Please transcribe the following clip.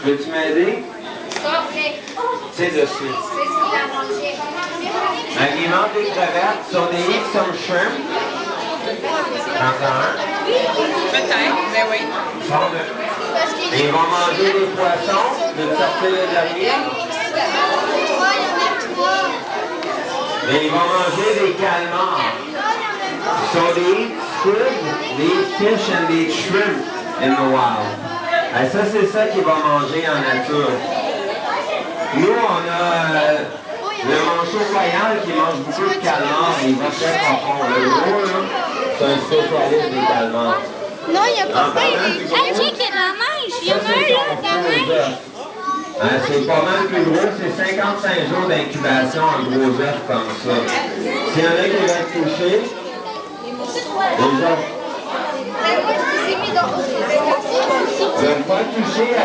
Veux-tu m'aider? C'est dessus. Il mange des crevettes. So they eat some shrimp. T'entends un? Peut-être, mais oui. Et ils vont manger des poissons. De sortir le dernier. Et ils vont manger des calmars. So they eat squid, they eat fish and they eat shrimp in the wild. Et ça, c'est ça qu'ils vont manger en nature. Nous, on a le manchot royal qui mange beaucoup de calmars, il va très profond. Le gros, là, c'est un spécialiste des calmars. Non, il n'y a pas faim. Hey, check, il y a de la neige. Il y en a un là, de la neige. C'est pas mal plus gros, c'est 55 jours d'incubation en gros œufs comme ça. S'il y en a qui veulent toucher, les œufs. Ne pas toucher à